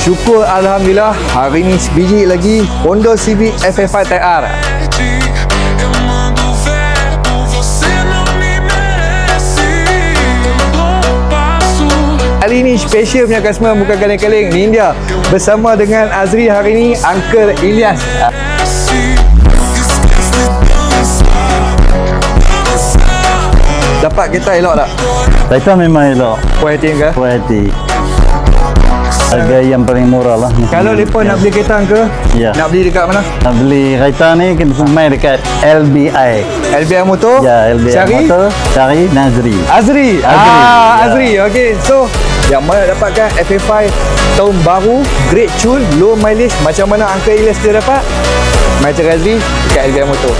Syukur Alhamdulillah, hari ni sebiji lagi Honda Civic FF5 Type R. Eu mando ver por você não me merece. Eu dou um passo. Hari ni special punya customer bukan kaleng-kaleng, ni India. Bersama dengan Azri hari ni, Uncle Ilyas. Dapat kereta elok tak? Kereta memang elok, Puas hati ke? puas hati. Harga yang paling murah lah. Kalau mereka nak beli kereta ke? Ya. Nak beli dekat mana? Nak beli kereta ni kita main dekat LBI. LBI Motor? Ya, LBI Cari Motor, cari Nazri. Azri. Ya. Azri. Okey. So, yang mana dapatkan FF5 tahun baru, great tune, low mileage, macam mana Uncle Ilyas dia dapat? Macam Azri dekat LBI Motor.